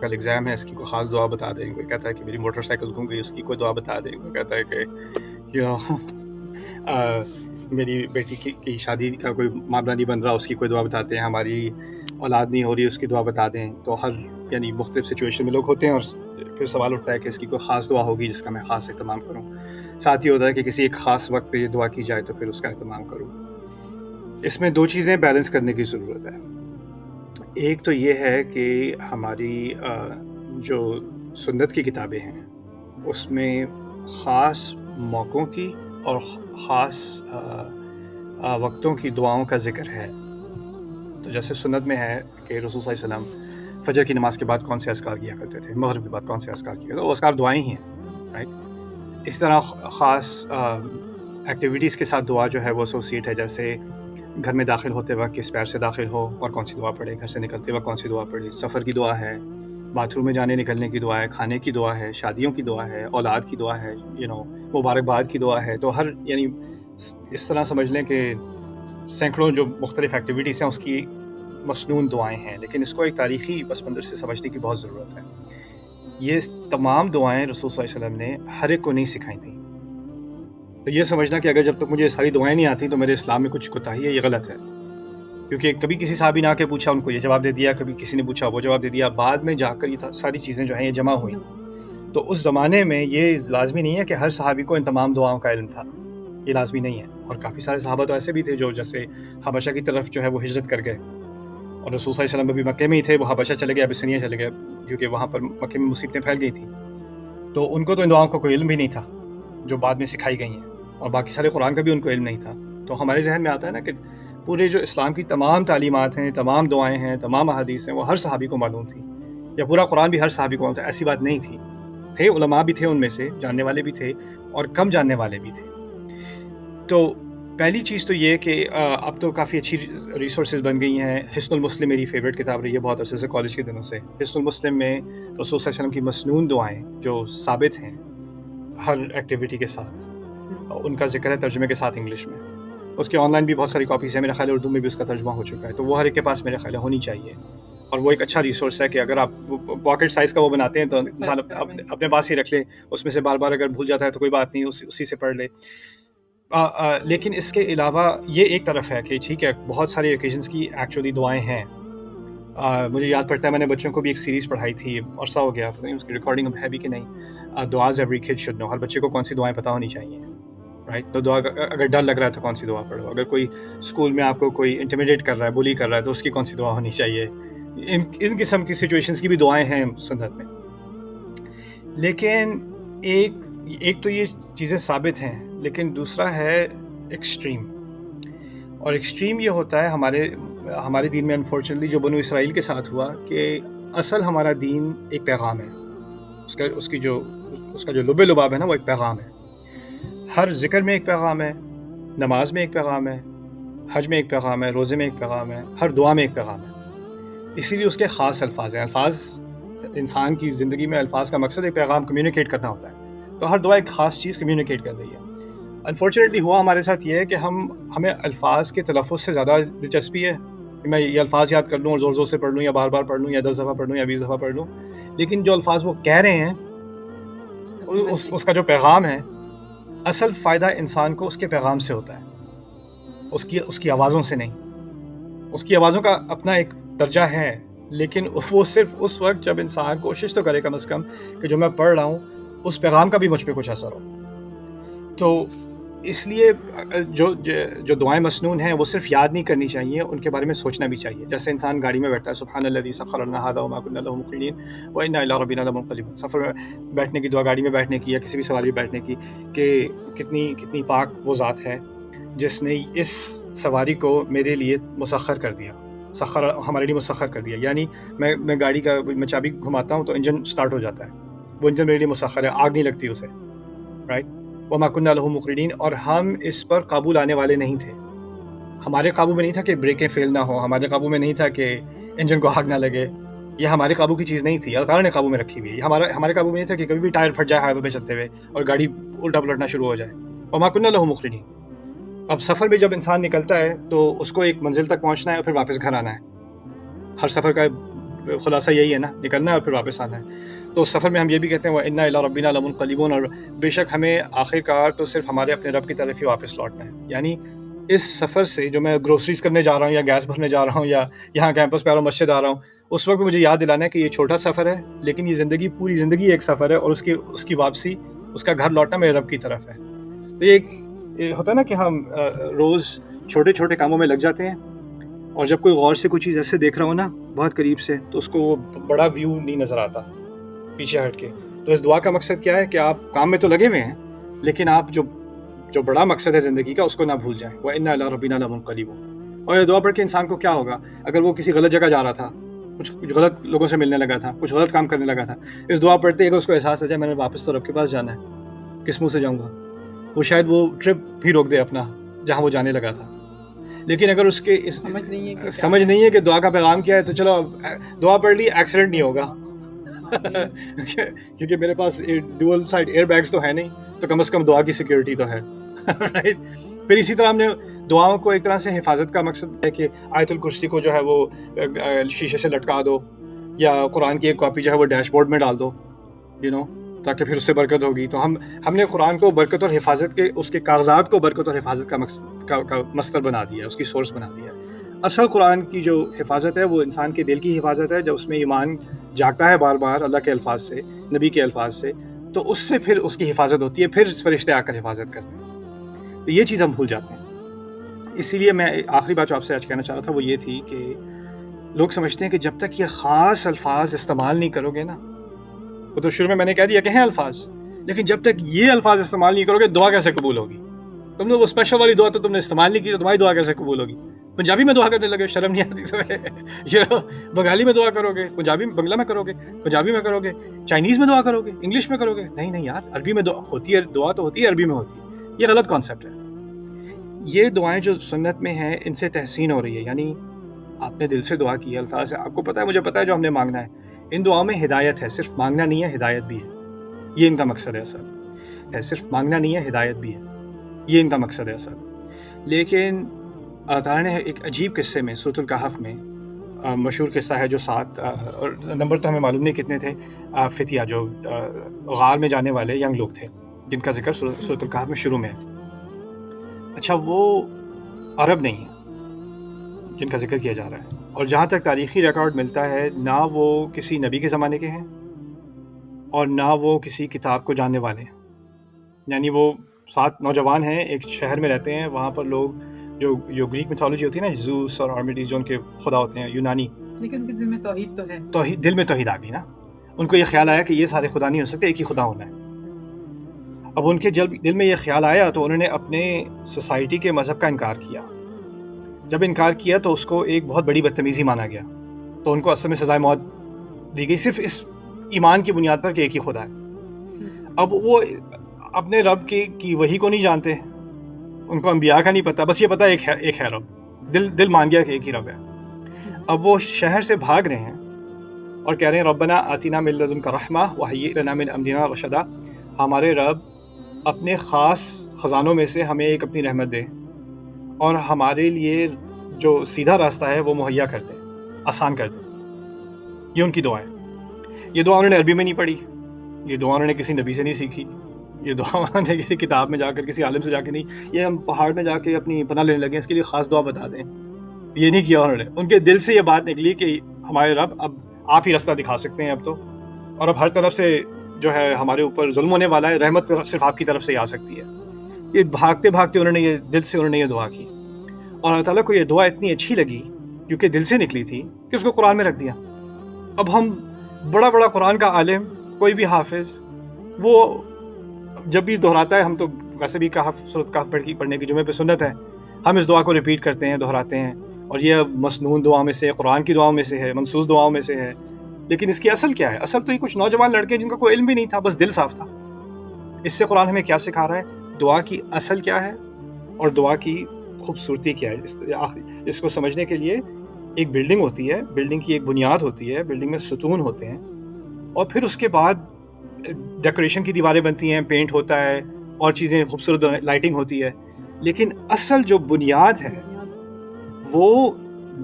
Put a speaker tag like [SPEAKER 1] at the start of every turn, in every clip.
[SPEAKER 1] کل ایگزام ہے، اس کی کوئی خاص دعا بتا دیں. کوئی کہتا ہے کہ میری موٹر سائیکل گم گئی، اس کی کوئی دعا بتا دیں. کوئی کہتا ہے کہ یو نو میری بیٹی کی شادی کا کوئی معاملہ نہیں بن رہا، اس کی کوئی دعا بتاتے ہیں. ہماری اولاد نہیں ہو رہی، اس کی دعا بتا دیں. تو ہر یعنی مختلف سچویشن میں لوگ ہوتے ہیں، اور پھر سوال اٹھتا ہے کہ اس کی کوئی خاص دعا ہوگی جس کا میں خاص اہتمام کروں. ساتھ ہی ہوتا ہے کہ کسی ایک خاص وقت پہ یہ دعا کی جائے تو پھر اس کا اہتمام کروں. اس میں دو چیزیں بیلنس کرنے کی ضرورت ہے. ایک تو یہ ہے کہ ہماری جو سنت کی کتابیں ہیں اس میں خاص موقعوں کی اور خاص وقتوں کی دعاؤں کا ذکر ہے. تو جیسے سنت میں ہے کہ رسول صلی اللہ علیہ وسلم فجر کی نماز کے بعد کون سے اذکار کیا کرتے تھے، مغرب کے بعد کون سے اذکار کیا کرتے تھے، وہ اذکار دعائیں ہی ہیں، رائٹ. اس طرح خاص ایکٹیویٹیز کے ساتھ دعا جو ہے وہ ایسوسیٹ ہے. جیسے گھر میں داخل ہوتے وقت کس پیر سے داخل ہو اور کون سی دعا پڑھے، گھر سے نکلتے وقت کون سی دعا پڑھے، سفر کی دعا ہے، باتھ روم میں جانے نکلنے کی دعا ہے، کھانے کی دعا ہے، شادیوں کی دعا ہے، اولاد کی دعا ہے، مبارکباد کی دعا ہے. تو ہر یعنی اس طرح سمجھ لیں کہ سینکڑوں جو مختلف ایکٹیویٹیز ہیں اس کی مسنون دعائیں ہیں. لیکن اس کو ایک تاریخی پس منظر سے سمجھنے کی بہت ضرورت ہے. یہ تمام دعائیں رسول صلی اللہ علیہ وسلم نے ہر ایک کو نہیں سکھائی تھیں. تو یہ سمجھنا کہ اگر جب تک مجھے ساری دعائیں نہیں آتی تو میرے اسلام میں کچھ کوتاہی ہے، یہ غلط ہے. کیونکہ کبھی کسی صحابی نے آ کے پوچھا، ان کو یہ جواب دے دیا، کبھی کسی نے پوچھا وہ جواب دے دیا. بعد میں جا کر یہ ساری چیزیں جو ہیں یہ جمع ہوئیں. تو اس زمانے میں یہ لازمی نہیں ہے کہ ہر صحابی کو ان تمام دعاؤں کا علم تھا، یہ لازمی نہیں ہے. اور کافی سارے صحابہ تو ایسے بھی تھے جو جیسے حبشہ کی طرف جو ہے وہ ہجرت کر گئے، اور رسول صلی اللہ علیہ وسلم بھی مکے میں ہی تھے، وہ حبشہ چلے گئے، ابسینیہ چلے گئے، کیونکہ وہاں پر مکے میں مصیبتیں پھیل گئی تھیں. تو ان کو تو ان دعاؤں کا کوئی علم بھی نہیں تھا جو بعد میں سکھائی گئی ہیں، اور باقی سارے قرآن کا بھی ان کو علم نہیں تھا. تو ہمارے ذہن میں آتا ہے نا کہ پورے جو اسلام کی تمام تعلیمات ہیں، تمام دعائیں ہیں، تمام احادیث ہیں، وہ ہر صحابی کو معلوم تھی، یا پورا قرآن بھی ہر صحابی کو معلوم تھا. ایسی بات نہیں تھی. تھے علماء بھی تھے ان میں سے، جاننے والے بھی تھے اور کم جاننے والے بھی تھے. تو پہلی چیز تو یہ کہ اب تو کافی اچھی ریسورسز بن گئی ہیں. حصن المسلم میری فیوریٹ کتاب رہی ہے بہت عرصے سے، کالج کے دنوں سے. حصن المسلم میں رسول صلی اللہ علیہ وسلم کی مسنون دعائیں جو ثابت ہیں ہر ایکٹیویٹی کے ساتھ، ان کا ذکر ہے ترجمے کے ساتھ انگلش میں. اس کے آن لائن بھی بہت ساری کاپیز ہیں، میرا خیال ہے اردو میں بھی اس کا ترجمہ ہو چکا ہے. تو وہ ہر ایک کے پاس میرے خیال ہے ہونی چاہیے، اور وہ ایک اچھا ریسورس ہے کہ اگر آپ پاکٹ سائز کا وہ بناتے ہیں تو انسان اپنے پاس ہی رکھ لے، اس میں سے بار بار اگر بھول جاتا ہے تو کوئی بات نہیں، اسی سے پڑھ لے. لیکن اس کے علاوہ یہ ایک طرف ہے کہ ٹھیک ہے بہت ساری اوکیزنس کی ایکچولی دعائیں ہیں. مجھے یاد پڑتا ہے میں نے بچوں کو بھی ایک سیریز پڑھائی تھی، عرصہ ہو گیا، پتہ نہیں اس کی ریکارڈنگ اب ہے بھی کہ نہیں. دعاز ایوری کڈ شوڈ نو. ہر بچے کو کون سی دعائیں پتہ ہونی چاہیے، رائٹ. تو دعا اگر ڈر لگ رہا ہے تو کون سی دعا پڑھو، اگر کوئی اسکول میں آپ کو کوئی انٹیمیڈیٹ کر رہا ہے، بلی کر رہا ہے، تو اس کی کون سی دعا ہونی چاہیے. ان قسم کی سچویشنز کی بھی دعائیں ہیں سنت میں. لیکن ایک تو یہ چیزیں ثابت ہیں، لیکن دوسرا ہے ایکسٹریم. اور ایکسٹریم یہ ہوتا ہے ہمارے دین میں انفارچونیٹلی جو بنو اسرائیل کے ساتھ ہوا، کہ اصل ہمارا دین ایک پیغام ہے. اس کا جو لب لباب ہے نا، وہ ایک پیغام ہے. ہر ذکر میں ایک پیغام ہے، نماز میں ایک پیغام ہے، حج میں ایک پیغام ہے، روزے میں ایک پیغام ہے، ہر دعا میں ایک پیغام ہے. اسی لیے اس کے خاص الفاظ ہیں. انسان کی زندگی میں الفاظ کا مقصد ایک پیغام کمیونیکیٹ کرنا ہوتا ہے. تو ہر دعا ایک خاص چیز کمیونیکیٹ کر رہی ہے. انفارچونیٹلی ہوا ہمارے ساتھ یہ ہے کہ ہمیں الفاظ کے تلفظ سے زیادہ دلچسپی ہے کہ میں یہ الفاظ یاد کر لوں اور زور زور سے پڑھ لوں، یا بار بار پڑھ لوں، یا 10 دفعہ پڑھ لوں، یا 20 دفعہ پڑھ لوں. لیکن جو الفاظ وہ کہہ رہے ہیں، اس کا جو پیغام ہے، اصل فائدہ انسان کو اس کے پیغام سے ہوتا ہے، اس کی آوازوں سے نہیں. اس کی آوازوں کا اپنا ایک درجہ ہے، لیکن وہ صرف اس وقت جب انسان کوشش تو کرے کم از کم کہ جو میں پڑھ رہا ہوں اس پیغام کا بھی مجھ پہ کچھ اثر ہو. تو اس لیے جو دعائیں مسنون ہیں وہ صرف یاد نہیں کرنی چاہیے، ان کے بارے میں سوچنا بھی چاہیے. جیسے انسان گاڑی میں بیٹھتا ہے، سبحان الذی سخر لنا ھذا وما كنا له مقرنین وانا الی ربنا لمنقلبون. سفر میں بیٹھنے کی دعا، گاڑی میں بیٹھنے کی یا کسی بھی سواری میں بیٹھنے کی، کہ کتنی پاک وہ ذات ہے جس نے اس سواری کو میرے لیے مسخر کر دیا. ہمارے لیے مسخر کر دیا، یعنی میں گاڑی کا میں چابی گھماتا ہوں تو انجن سٹارٹ ہو جاتا ہے. وہ انجن میرے لیے مسخر ہے، آگ نہیں لگتی اسے، رائٹ. وما كنا له مقرنین. اور ہم اس پر قابو لانے والے نہیں تھے. ہمارے قابو میں نہیں تھا کہ بریکیں فیل نہ ہو، ہمارے قابو میں نہیں تھا کہ انجن کو آگ نہ لگے. یہ ہمارے قابو کی چیز نہیں تھی، اللہ تعالیٰ نے قابو میں رکھی ہوئی ہے. یہ ہمارے قابو میں نہیں تھا کہ کبھی بھی ٹائر پھٹ جائے ہائی وے پہ چلتے ہوئے اور گاڑی الٹا پلٹنا شروع ہو جائے. وما كنا له مقرنین. اب سفر میں جب انسان نکلتا ہے تو اس کو ایک منزل تک پہنچنا ہے اور پھر واپس گھر آنا ہے. ہر سفر کا خلاصہ یہی ہے نا، نکلنا ہے اور پھر واپس آنا ہے. تو اس سفر میں ہم یہ بھی کہتے ہیں وَإِنَّا إِلَىٰ رَبِّنَا لَمُنْقَلِبُونَ، اور بے شک ہمیں آخر کار تو صرف ہمارے اپنے رب کی طرف ہی واپس لوٹنا ہے. یعنی اس سفر سے جو میں گروسریز کرنے جا رہا ہوں یا گیس بھرنے جا رہا ہوں یا یہاں کیمپس پہ آ رہا ہوں، مسجد آ رہا ہوں، اس وقت مجھے یاد دلانا ہے کہ یہ چھوٹا سفر ہے، لیکن یہ زندگی پوری زندگی ایک سفر ہے، اور اس کی واپسی، اس کا گھر لوٹنا میرے رب کی طرف ہے. تو یہ ہوتا ہے نا کہ ہم روز چھوٹے چھوٹے کاموں میں لگ جاتے ہیں، اور جب کوئی غور سے کوئی چیز ایسے دیکھ رہا ہو نا بہت قریب سے، تو اس کو وہ بڑا ویو نہیں نظر آتا پیچھے ہٹ کے. تو اس دعا کا مقصد کیا ہے کہ آپ کام میں تو لگے ہوئے ہیں، لیکن آپ جو بڑا مقصد ہے زندگی کا اس کو نہ بھول جائیں. وَإِنَّا إِلَىٰ رَبِّنَا لَمُنْقَلِبُونَ. اور یہ دعا پڑھ کے انسان کو کیا ہوگا؟ اگر وہ کسی غلط جگہ جا رہا تھا، کچھ غلط لوگوں سے ملنے لگا تھا، کچھ غلط کام کرنے لگا تھا، اس دعا پڑھتے ہی اس کو احساس ہو جائے میں نے واپس تو رب کے پاس جانا ہے، کس منہ سے جاؤں گا؟ وہ شاید وہ ٹرپ بھی روک دے اپنا جہاں وہ جانے لگا تھا. لیکن اگر اس کے سمجھ نہیں ہے کہ دعا کا پیغام کیا ہے، تو چلو دعا پڑھ لی، ایکسیڈنٹ نہیں ہوگا کیونکہ میرے پاس ڈوئل سائڈ ایئر بیگز تو ہے نہیں، تو کم از کم دعا کی سیکیورٹی تو ہے. پھر اسی طرح ہم نے دعاؤں کو ایک طرح سے حفاظت کا مقصد ہے کہ آیت الکرسی کو جو ہے وہ شیشے سے لٹکا دو، یا قرآن کی ایک کاپی جو ہے وہ ڈیش بورڈ میں ڈال دو، تاکہ پھر اس سے برکت ہوگی. تو ہم نے قرآن کو برکت اور حفاظت کے، اس کے کاغذات کو برکت اور حفاظت کا مصدر بنا دیا ہے، اس کی سورس بنا دیا ہے. اصل قرآن کی جو حفاظت ہے وہ انسان کے دل کی حفاظت ہے. جب اس میں ایمان جاگتا ہے بار بار اللہ کے الفاظ سے، نبی کے الفاظ سے، تو اس سے پھر اس کی حفاظت ہوتی ہے، پھر فرشتے آ کر حفاظت کرتے ہیں. تو یہ چیز ہم بھول جاتے ہیں. اسی لیے میں آخری بات جو آپ سے آج کہنا چاہ رہا تھا وہ یہ تھی کہ لوگ سمجھتے ہیں کہ جب تک یہ خاص الفاظ استعمال نہیں کرو گے نا، وہ تو شروع میں نے کہہ دیا کہ ہیں الفاظ، لیکن جب تک یہ الفاظ استعمال نہیں کرو گے دعا کیسے قبول ہوگی؟ تم نے وہ اسپیشل والی دعا تو تم نے استعمال نہیں کی، تو تمہاری دعا کیسے قبول ہوگی؟ پنجابی میں دعا کرنے لگے، شرم نہیں آتی تو بنگالی میں دعا کرو گے، بنگلہ میں کرو گے، پنجابی میں کرو گے، چائنیز میں دعا کرو گے، انگلش میں کرو گے؟ نہیں یار، عربی میں دعا ہوتی ہے، دعا تو ہوتی ہے، عربی میں ہوتی ہے. یہ غلط کانسیپٹ ہے. یہ دعائیں جو سنت میں ہیں ان سے تحسین ہو رہی ہے، یعنی آپ نے دل سے دعا کی ہے، الفاظ سے آپ کو پتہ ہے، مجھے پتہ ہے جو ہم نے مانگنا ہے. ان دعاؤں میں ہدایت ہے، صرف مانگنا نہیں ہے، ہدایت بھی ہے. یہ ان کا مقصد ہے اصل، صرف مانگنا نہیں ہے، ہدایت بھی ہے. یہ ان کا مقصد ہے اصل. لیکن اللہ تعالیٰ نے ایک عجیب قصے میں سورۃ الکہف میں، مشہور قصہ ہے جو 7 اور نمبر تو ہمیں معلوم نہیں کتنے تھے، فتیہ جو غار میں جانے والے ینگ لوگ تھے، جن کا ذکر سورۃ الکہف میں شروع میں ہے. اچھا، وہ عرب نہیں ہیں جن کا ذکر کیا جا رہا ہے، اور جہاں تک تاریخی ریکارڈ ملتا ہے نہ وہ کسی نبی کے زمانے کے ہیں اور نہ وہ کسی کتاب کو جاننے والے ہیں. یعنی وہ 7 نوجوان ہیں، ایک شہر میں رہتے ہیں، وہاں پر لوگ جو گریک میتھولوجی ہوتی ہے نا، زوس اور آرمیڈیز جو ان کے خدا ہوتے ہیں یونانی،
[SPEAKER 2] لیکن ان کے دل میں توحید تو ہے،
[SPEAKER 1] دل میں توحید آ گئی نا. ان کو یہ خیال آیا کہ یہ سارے خدا نہیں ہو سکتے، ایک ہی خدا ہونا ہے. اب ان کے دل میں یہ خیال آیا تو انہوں نے اپنے سوسائٹی کے مذہب کا انکار کیا. جب انکار کیا تو اس کو ایک بہت بڑی بدتمیزی مانا گیا، تو ان کو اصل میں سزائے موت دی گئی، صرف اس ایمان کی بنیاد پر کہ ایک ہی خدا ہے. اب وہ اپنے رب کی وحی کو نہیں جانتے، ان کو انبیاء کا نہیں پتہ، بس یہ پتہ ایک ہے رب، دل مان گیا کہ ایک ہی رب ہے. اب وہ شہر سے بھاگ رہے ہیں اور کہہ رہے ہیں ربنا آتنا من لدنک رحمہ وہیئ لنا من امرنا رشدا، ہمارے رب اپنے خاص خزانوں میں سے ہمیں ایک اپنی رحمت دے اور ہمارے لیے جو سیدھا راستہ ہے وہ مہیا کر دے، آسان کر دے. یہ ان کی دعا ہے. یہ دعا انہوں نے عربی میں نہیں پڑھی، یہ دعا انہوں نے کسی نبی سے نہیں سیکھی، یہ دعا انہوں نے کسی کتاب میں جا کر، کسی عالم سے جا کے نہیں، یہ ہم پہاڑ میں جا کے اپنی پناہ لینے لگے اس کے لیے خاص دعا بتا دیں، یہ نہیں کیا انہوں نے. ان کے دل سے یہ بات نکلی کہ ہمارے رب اب آپ ہی راستہ دکھا سکتے ہیں اب تو، اور اب ہر طرف سے جو ہے ہمارے اوپر ظلم ہونے والا ہے، رحمت صرف آپ کی طرف سے ہی آ سکتی ہے. یہ بھاگتے بھاگتے انہوں نے دل سے یہ دعا کی، اور اللہ تعالیٰ کو یہ دعا اتنی اچھی لگی کیونکہ دل سے نکلی تھی کہ اس کو قرآن میں رکھ دیا. اب ہم بڑا قرآن کا عالم، کوئی بھی حافظ، وہ جب بھی دہراتا ہے، ہم تو ویسے بھی سورۃ کہف پڑھنے کی جمعے پہ سنت ہے، ہم اس دعا کو ریپیٹ کرتے ہیں، دہراتے ہیں، اور یہ مسنون دعاؤں میں سے، قرآن کی دعاؤں میں سے ہے، منسوخ دعاؤں میں سے ہے. لیکن اس کی اصل کیا ہے؟ اصل تو یہ کچھ نوجوان لڑکے جن کا کوئی علم بھی نہیں تھا، بس دل صاف تھا. اس سے قرآن ہمیں کیا سکھا رہا ہے؟ دعا کی اصل کیا ہے اور دعا کی خوبصورتی کیا ہے. اس کو سمجھنے کے لیے ایک بلڈنگ ہوتی ہے، بلڈنگ کی ایک بنیاد ہوتی ہے، بلڈنگ میں ستون ہوتے ہیں، اور پھر اس کے بعد ڈیکوریشن کی دیواریں بنتی ہیں، پینٹ ہوتا ہے، اور چیزیں خوبصورت لائٹنگ ہوتی ہے. لیکن اصل جو بنیاد ہے وہ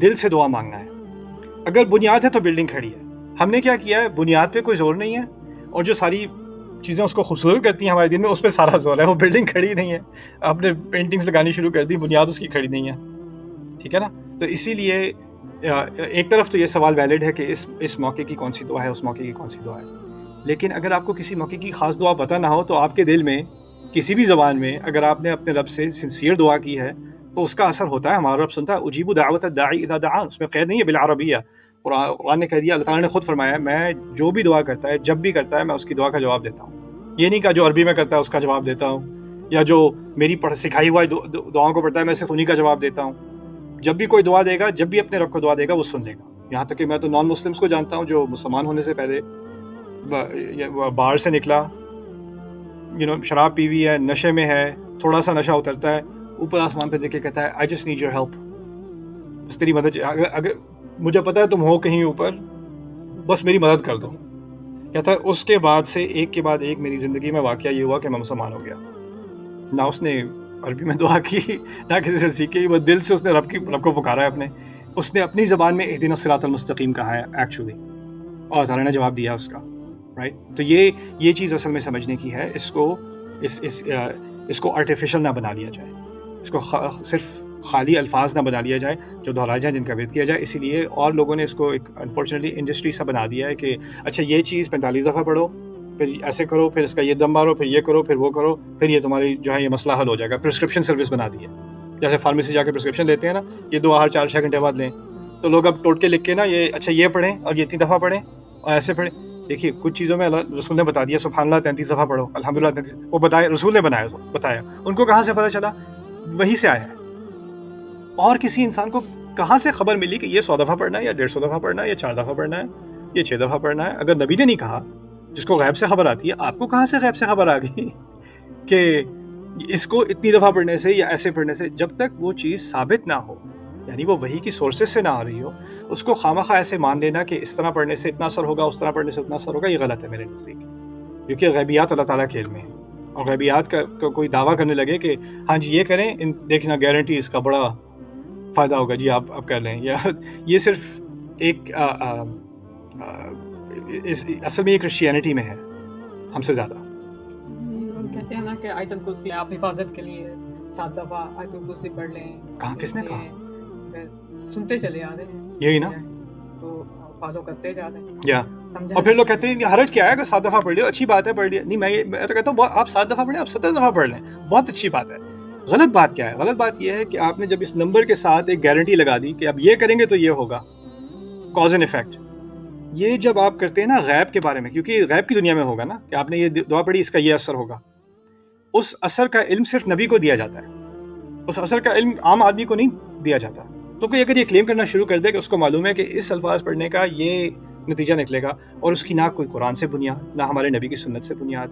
[SPEAKER 1] دل سے دعا مانگنا ہے. اگر بنیاد ہے تو بلڈنگ کھڑی ہے. ہم نے کیا کیا ہے, بنیاد پہ کوئی زور نہیں ہے, اور جو ساری چیزیں اس کو خوبصورت کرتی ہیں ہمارے دن میں, اس پہ سارا زور ہے. وہ بلڈنگ کھڑی نہیں ہے, آپ نے پینٹنگز لگانی شروع کر دی, بنیاد اس کی کھڑی نہیں ہے. ٹھیک ہے نا. تو اسی لیے ایک طرف تو یہ سوال ویلڈ ہے کہ اس موقع کی کون سی دعا ہے, اس موقع کی کون سی دعا ہے. لیکن اگر آپ کو کسی موقع کی خاص دعا پتہ نہ ہو, تو آپ کے دل میں کسی بھی زبان میں اگر آپ نے اپنے رب سے سنسیئر دعا کی ہے تو اس کا اثر ہوتا ہے. ہمارا رب سنتا ہے. اجیب دعوت الداعی اذا دعان, اس میں قید نہیں ہے بالعربیہ. قرآن نے کہہ دیا, اللہ تعالیٰ نے خود فرمایا, میں جو بھی دعا کرتا ہے, جب بھی کرتا ہے, میں اس کی دعا کا جواب دیتا ہوں. یہ نہیں کہ جو عربی میں کرتا ہے اس کا جواب دیتا ہوں, یا جو میری سکھائی ہوا دعاؤں کو پڑھتا ہے میں صرف انہی کا جواب دیتا ہوں. جب بھی کوئی دعا دے گا, جب بھی اپنے رب کو دعا دے گا, وہ سن لے گا. یہاں تک کہ میں تو نان مسلمس کو جانتا ہوں جو مسلمان ہونے سے پہلے باہر سے نکلا, شراب پی ہوئی ہے, نشے میں ہے, تھوڑا سا نشہ اترتا ہے, اوپر آسمان پہ دیکھ کے کہتا ہے I just need your help, بس تیری مدد, اگر مجھے پتا ہے تم ہو کہیں اوپر, بس میری مدد کر دو. کہتا ہے اس کے بعد سے ایک کے بعد ایک میری زندگی میں واقعہ یہ ہوا کہ میں مسلمان ہو گیا. نہ اس نے عربی میں دعا کی, نہ کسی سے سیکھی, وہ دل سے اس نے رب کو پکارا ہے اپنے. اس نے اپنی زبان میں اہدنا الصراط المستقیم کہا ہے ایکچولی, اور تعالیٰ نے جواب دیا اس کا. رائٹ. تو یہ چیز اصل میں سمجھنے کی ہے. اس کو آرٹیفیشل نہ بنا لیا جائے, اس کو صرف خالی الفاظ نہ بنا لیا جائے جو دہرائے جائیں, جن کا ورد کیا جائے. اسی لیے اور لوگوں نے اس کو ایک انفارچونیٹلی انڈسٹری سا بنا دیا ہے کہ اچھا یہ چیز 45 دفعہ پڑھو, پھر ایسے کرو, پھر اس کا یہ دم مارو, پھر یہ کرو, پھر وہ کرو, پھر یہ تمہاری جو ہے یہ مسئلہ حل ہو جائے گا. پرسکرپشن سروس بنا دی ہے, جیسے فارمیسی جا کے پرسکرپشن لیتے ہیں نا, یہ دعا ہر 4-6 گھنٹے بعد لیں. تو لوگ اب ٹوٹ کے لکھ کے نا یہ اچھا یہ پڑھیں اور یہ 3 دفعہ پڑھیں اور ایسے پڑھیں. دیکھیے کچھ چیزوں میں اللہ رسول نے بتا دیا, سبحان اللہ 33 دفعہ پڑھو, الحمدللہ 33, وہ بتایا, رسول نے بتایا. ان کو کہاں سے پتہ چلا؟ وہیں سے آیا ہے. اور کسی انسان کو کہاں سے خبر ملی کہ یہ 100 دفعہ پڑھنا ہے, یا 150 دفعہ پڑھنا ہے, یا 4 دفعہ پڑھنا ہے, یا 6 دفعہ پڑھنا ہے؟ اگر نبی نے نہیں کہا, جس کو غیب سے خبر آتی ہے, آپ کو کہاں سے غیب سے خبر آ گئی کہ اس کو اتنی دفعہ پڑھنے سے یا ایسے پڑھنے سے؟ جب تک وہ چیز ثابت نہ ہو, یعنی وہ وحی کی سورسز سے نہ آ رہی ہو, اس کو خامخواہ ایسے مان لینا کہ اس طرح پڑھنے سے اتنا اثر ہوگا, اس طرح پڑھنے سے اتنا اثر ہوگا, یہ غلط ہے میرے نزدیک. کیونکہ غیبیات اللہ تعالیٰ کے علم میں ہیں, اور غیبیات کا کوئی دعویٰ کرنے لگے کہ ہاں جی یہ کریں, دیکھنا گارنٹی اس کا بڑا فائدہ ہوگا جی, آپ کر لیں, یا یہ صرف ایک اصل میں یہ کرسچینٹی میں ہے ہم سے زیادہ.
[SPEAKER 2] کہتے ہیں نا کہ آیت الکرسی آپ حفاظت کے لیے 7 دفعہ آیت الکرسی پڑھ لیں.
[SPEAKER 1] کہاں, کس نے کہا؟
[SPEAKER 2] سنتے چلے آ رہے ہیں,
[SPEAKER 1] یہی نا,
[SPEAKER 2] تو فالو کرتے جا رہے ہیں.
[SPEAKER 1] یا اور پھر لوگ کہتے ہیں کہ حرج کیا ہے اگر 7 دفعہ پڑھ لیا, اچھی بات ہے پڑھ لیا. نہیں, میں تو کہتا ہوں آپ 7 دفعہ پڑھیں, آپ 70 دفعہ پڑھ لیں, بہت اچھی بات ہے. غلط بات کیا ہے؟ غلط بات یہ ہے کہ آپ نے جب اس نمبر کے ساتھ ایک گارنٹی لگا دی کہ اب یہ کریں گے تو یہ ہوگا, کاز اینڈ ایفیکٹ. یہ جب آپ کرتے ہیں نا غیب کے بارے میں, کیونکہ غیب کی دنیا میں ہوگا نا کہ آپ نے یہ دعا پڑھی, اس کا یہ اثر ہوگا, اس اثر کا علم صرف نبی کو دیا جاتا ہے, اس اثر کا علم عام آدمی کو نہیں دیا جاتا. تو کوئی اگر یہ کلیم کرنا شروع کر دے کہ اس کو معلوم ہے کہ اس الفاظ پڑھنے کا یہ نتیجہ نکلے گا, اور اس کی نہ کوئی قرآن سے بنیاد, نہ ہمارے نبی کی سنت سے بنیاد,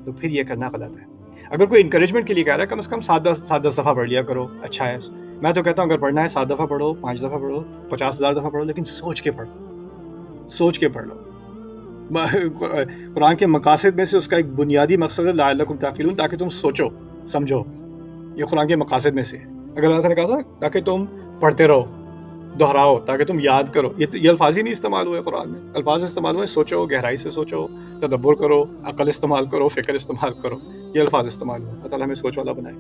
[SPEAKER 1] تو پھر یہ کرنا غلط ہے. اگر کوئی انکریجمنٹ کے لیے کہہ رہا ہے کم از کم 7-10 دفعہ پڑھ لیا کرو, اچھا ہے. میں تو کہتا ہوں اگر پڑھنا ہے 7 دفعہ پڑھو, 5 دفعہ پڑھو, 50,000 دفعہ پڑھو, لیکن سوچ کے پڑھو, سوچ کے پڑھ لو. قرآن کے مقاصد میں سے اس کا ایک بنیادی مقصد ہے لعلکم تعقلون, تاکہ تم سوچو سمجھو. یہ قرآن کے مقاصد میں سے ہے. اگر اللہ تعالیٰ نے کہا تھا تاکہ تم پڑھتے رہو, دہراؤ, تاکہ تم یاد کرو, یہ الفاظ ہی نہیں استعمال ہوئے قرآن میں. الفاظ استعمال ہوئے سوچو, گہرائی سے سوچو, تدبر کرو, عقل استعمال کرو, فکر استعمال کرو, یہ الفاظ استعمال ہوئے. اللہ تعالیٰ ہمیں سوچ والا بنائے.